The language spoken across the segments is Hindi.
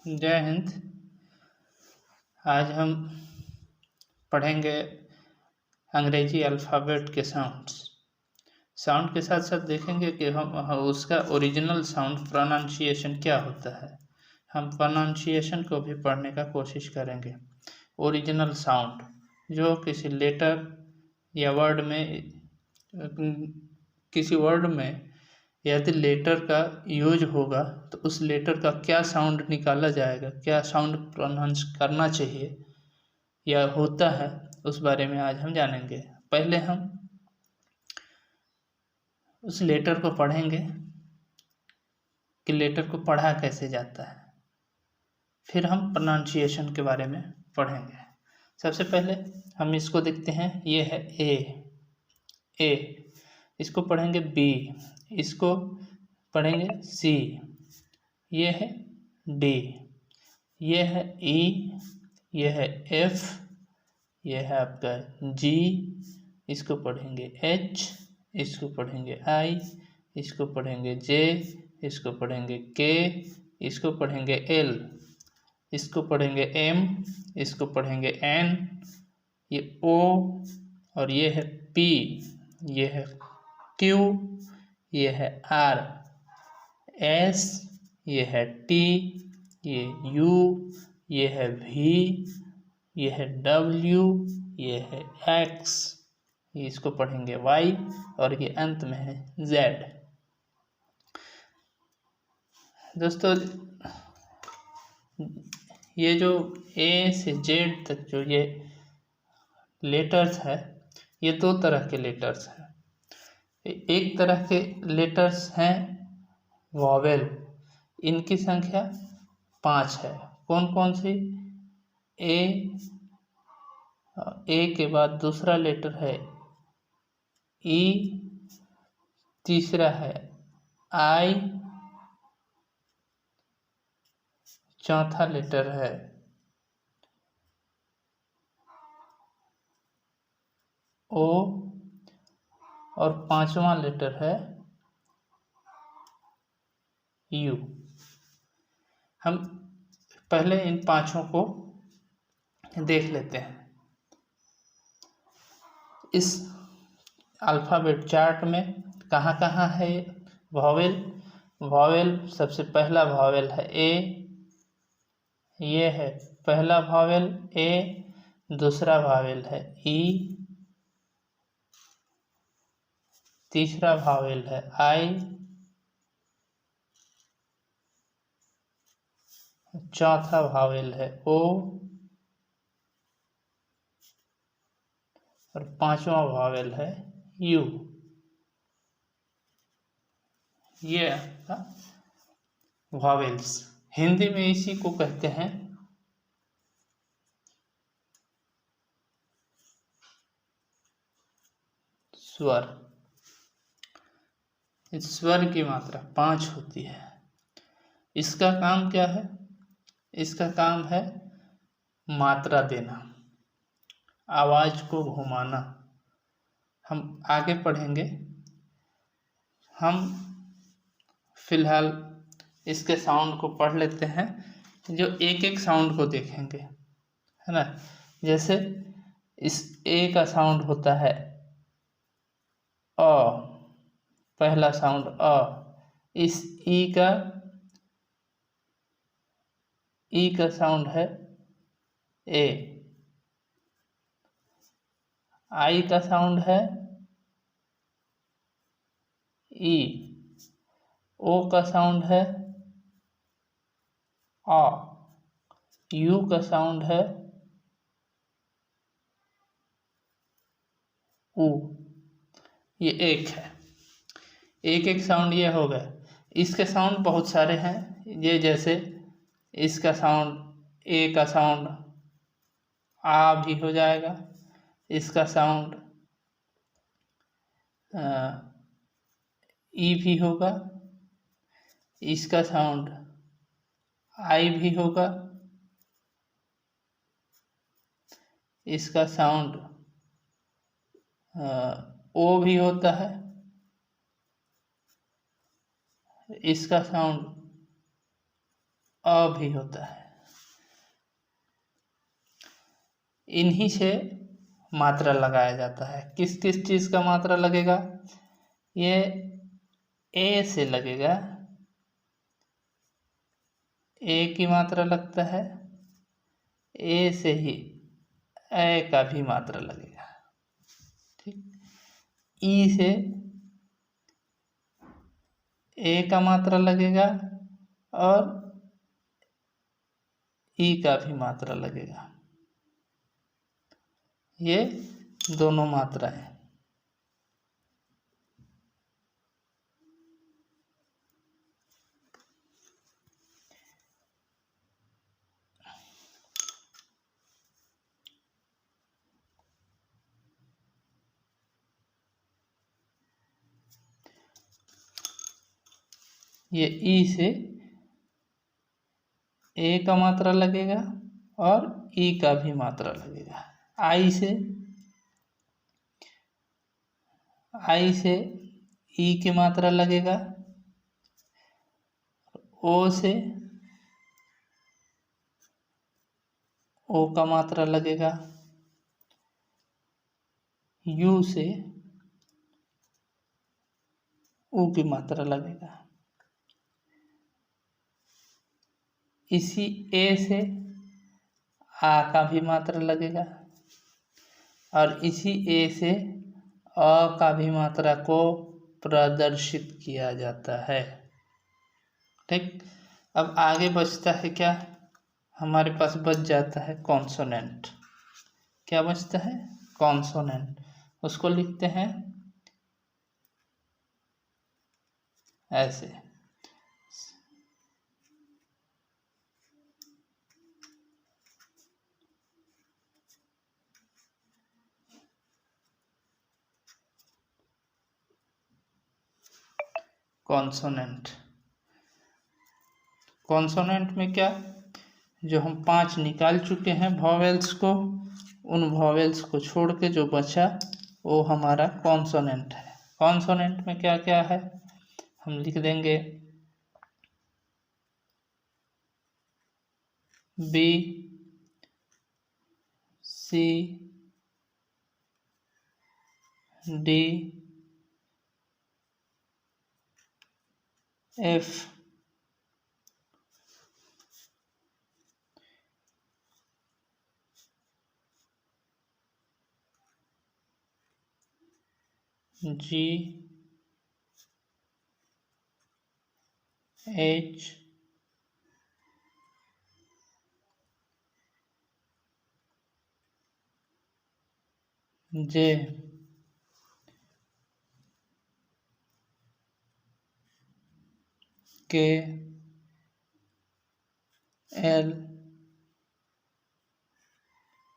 जय हिंद। आज हम पढ़ेंगे अंग्रेजी अल्फ़ाबेट के साउंड के साथ साथ देखेंगे कि हम उसका ओरिजिनल साउंड प्रोनाउंसिएशन क्या होता है। हम प्रोनाउंसिएशन को भी पढ़ने का कोशिश करेंगे। ओरिजिनल साउंड जो किसी लेटर या किसी वर्ड में यदि लेटर का यूज होगा तो उस लेटर का क्या साउंड निकाला जाएगा, क्या साउंड प्रोनाउंस करना चाहिए या होता है, उस बारे में आज हम जानेंगे। पहले हम उस लेटर को पढ़ेंगे कि लेटर को पढ़ा कैसे जाता है, फिर हम प्रोनाउंसिएशन के बारे में पढ़ेंगे। सबसे पहले हम इसको देखते हैं। ये है ए, इसको पढ़ेंगे बी, इसको पढ़ेंगे सी, ये है डी, ये है ई, ये है एफ, ये है आपका जी, इसको पढ़ेंगे एच, इसको पढ़ेंगे आई, इसको पढ़ेंगे जे, इसको पढ़ेंगे के, इसको पढ़ेंगे एल, इसको पढ़ेंगे एम, इसको पढ़ेंगे एन, ये ओ, और ये है पी, ये है क्यू, ये है आर, एस, ये है टी, ये यू, ये है वी, ये है डब्ल्यू, ये है एक्स, ये इसको पढ़ेंगे वाई, और ये अंत में है जेड। दोस्तों, ये जो ए से जेड तक जो ये लेटर्स है, ये दो तरह के लेटर्स हैं। एक तरह के लेटर्स हैं वॉवेल, इनकी संख्या 5 है। कौन कौन सी? ए के बाद दूसरा लेटर है ई, तीसरा है आई, चौथा लेटर है ओ, और पांचवा लेटर है यू। हम पहले इन पांचों को देख लेते हैं। इस अल्फ़ाबेट चार्ट में कहाँ कहाँ है वॉवेल? सबसे पहला वॉवेल है ए, ये है पहला वॉवेल ए, दूसरा वॉवेल है ई, तीसरा वॉवेल है आई, चौथा वॉवेल है ओ, और पांचवा वॉवेल है यू। ये वॉवेल्स, हिंदी में इसी को कहते हैं स्वर। इस स्वर की मात्रा 5 होती है। इसका काम क्या है? इसका काम है मात्रा देना, आवाज को घुमाना। हम आगे पढ़ेंगे। हम फिलहाल इसके साउंड को पढ़ लेते हैं, जो एक एक साउंड को देखेंगे, है ना। जैसे इस ए का साउंड होता है अ, पहला साउंड अ। इस ई का साउंड है ए। आई का साउंड है ई। ओ का साउंड है आ। यू का साउंड है ऊ। ये एक है, एक एक साउंड ये हो गया। इसके साउंड बहुत सारे हैं। ये जैसे इसका साउंड, ए का साउंड आ भी हो जाएगा, इसका साउंड ई भी होगा, इसका साउंड आई भी होगा, इसका साउंड ओ भी होता है, इसका साउंड अ भी होता है। इन्हीं से मात्रा लगाया जाता है। किस किस चीज का मात्रा लगेगा? ये ए से लगेगा, ए की मात्रा लगता है। ए से ही ए का भी मात्रा लगेगा। ठीक। ई से ए का मात्रा लगेगा और ई का भी मात्रा लगेगा। ये दोनों मात्राएं। ये ई से ए का मात्रा लगेगा और ई का भी मात्रा लगेगा। आई से ई की मात्रा लगेगा। ओ से ओ का मात्रा लगेगा। यू से ऊ की मात्रा लगेगा। इसी ए से आ का भी मात्रा लगेगा और इसी ए से अ का भी मात्रा को प्रदर्शित किया जाता है। ठीक। अब आगे बचता है क्या? हमारे पास बच जाता है कॉन्सोनेंट। क्या बचता है? कॉन्सोनेंट। उसको लिखते हैं ऐसे। कॉन्सोनेंट। कॉन्सोनेंट में क्या, जो हम 5 निकाल चुके हैं वॉवेल्स को, उन वॉवेल्स को छोड़ के जो बचा वो हमारा कॉन्सोनेंट है। कॉन्सोनेंट में क्या क्या है हम लिख देंगे। B, C, D, F, G, H, J, K, L,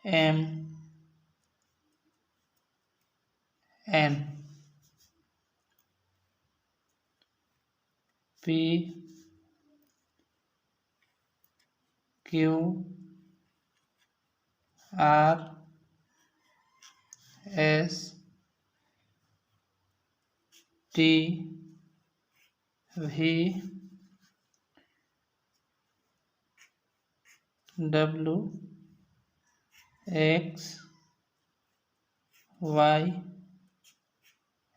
M, N, P, Q, R, S, T, V, W, X, Y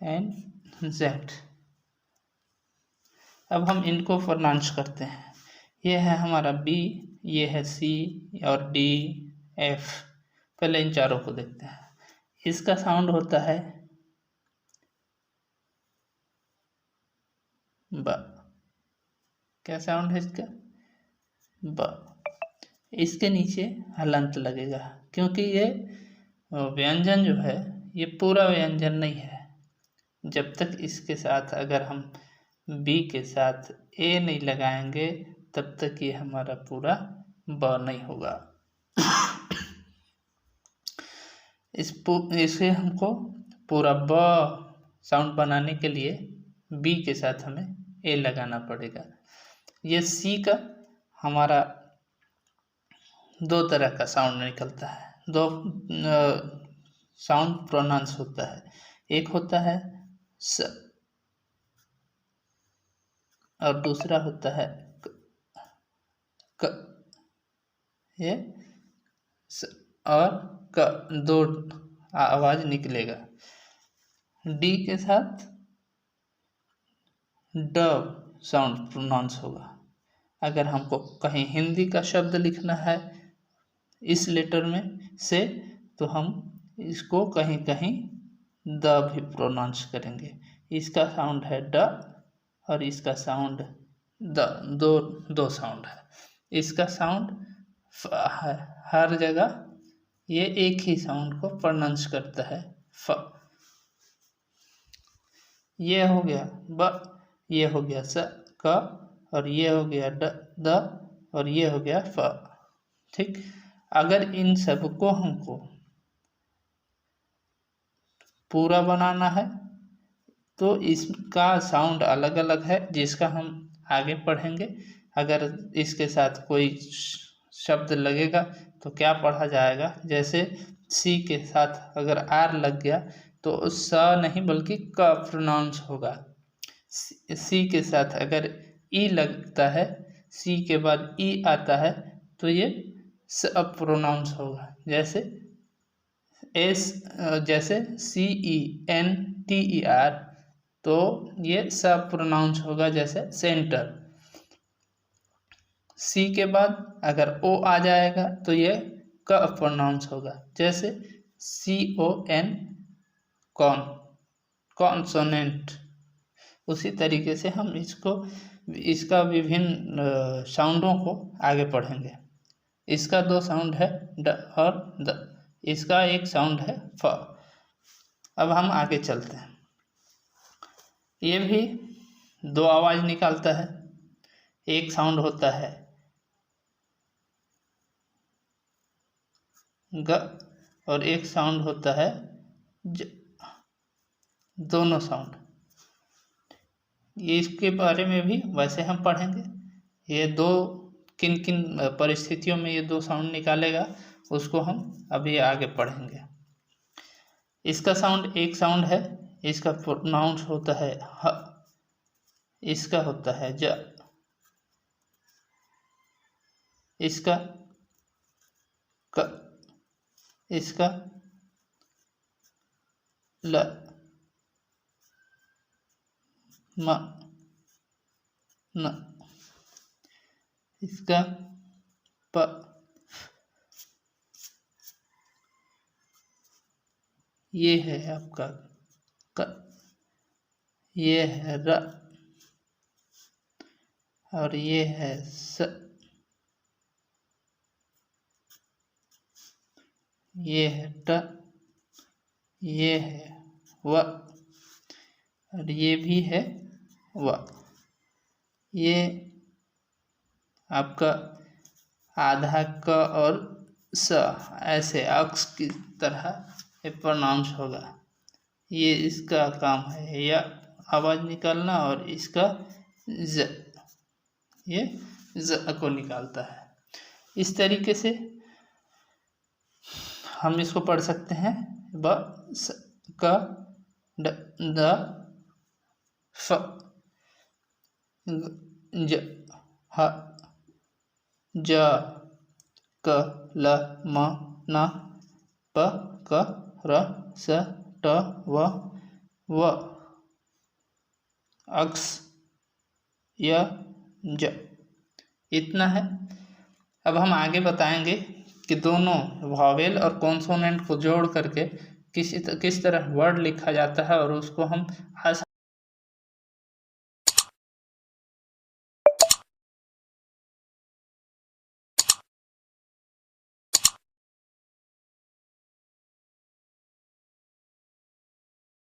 and Z. अब हम इनको प्रोनाउंस करते हैं। ये है हमारा बी, ये है सी और डी, एफ। पहले इन चारों को देखते हैं। इसका साउंड होता है ब। क्या साउंड है इसका? ब। इसके नीचे हलंत लगेगा क्योंकि ये व्यंजन जो है ये पूरा व्यंजन नहीं है। जब तक इसके साथ अगर हम बी के साथ ए नहीं लगाएंगे तब तक ये हमारा पूरा ब नहीं होगा। इसे हमको पूरा ब साउंड बनाने के लिए बी के साथ हमें ए लगाना पड़ेगा। ये सी का हमारा 2 तरह का साउंड निकलता है, 2 साउंड प्रोनाउंस होता है। एक होता है स और दूसरा होता है क। क, ये और क दो आवाज निकलेगा। डी के साथ ड साउंड प्रोनाउंस होगा। अगर हमको कहीं हिंदी का शब्द लिखना है इस लेटर में से, तो हम इसको कहीं कहीं द भी प्रोनाउंस करेंगे। इसका साउंड है ड और इसका साउंड द, दो साउंड है। इसका साउंड है, हर जगह ये एक ही साउंड को प्रोनाउंस करता है, फ। ये हो गया ब, ये हो गया स, क, और ये हो गया द, और ये हो गया फ। ठीक, अगर इन सबको हमको पूरा बनाना है तो इसका साउंड अलग अलग है, जिसका हम आगे पढ़ेंगे। अगर इसके साथ कोई शब्द लगेगा तो क्या पढ़ा जाएगा, जैसे सी के साथ अगर आर लग गया तो स नहीं बल्कि क प्रोनाउंस होगा। सी के साथ अगर ई लगता है, सी के बाद ई आता है तो ये स प्रोनाउंस होगा। जैसे एस, जैसे CENTER, तो ये स प्रोनाउंस होगा जैसे सेंटर। सी के बाद अगर ओ आ जाएगा तो ये क प्रोनाउंस होगा, जैसे CON, कॉन, कॉन्सोनेंट। उसी तरीके से हम इसका विभिन्न साउंडों को आगे पढ़ेंगे। इसका दो साउंड है ड और द, इसका एक साउंड है फ। अब हम आगे चलते हैं। ये भी दो आवाज निकालता है। एक साउंड होता है ग और एक साउंड होता है ज, दोनों साउंड। ये इसके बारे में भी वैसे हम पढ़ेंगे। ये दो किन किन परिस्थितियों में ये दो साउंड निकालेगा उसको हम अभी आगे पढ़ेंगे। इसका साउंड एक साउंड है, इसका प्रोनाउंस होता है ह, इसका होता है ज, इसका क, इसका ल, म, न, इसका प, ये है आपका क, ये है र, और ये है स, ये है ट, ये है व, और ये भी है व। ये आपका आधा क और स ऐसे अक्ष की तरह ये प्रोनाउंस होगा। ये इसका काम है या आवाज निकालना, और इसका ज, ये ज को निकालता है। इस तरीके से हम इसको पढ़ सकते हैं। ब, स, क, ड, द, फ, ज, ह, ज, क, ल, म, न, प, क, र, स, ट, व, अक्स, य, ज। इतना है। अब हम आगे बताएंगे कि दोनों वॉवेल और कॉन्सोनेंट को जोड़ करके किस तरह वर्ड लिखा जाता है, और उसको हम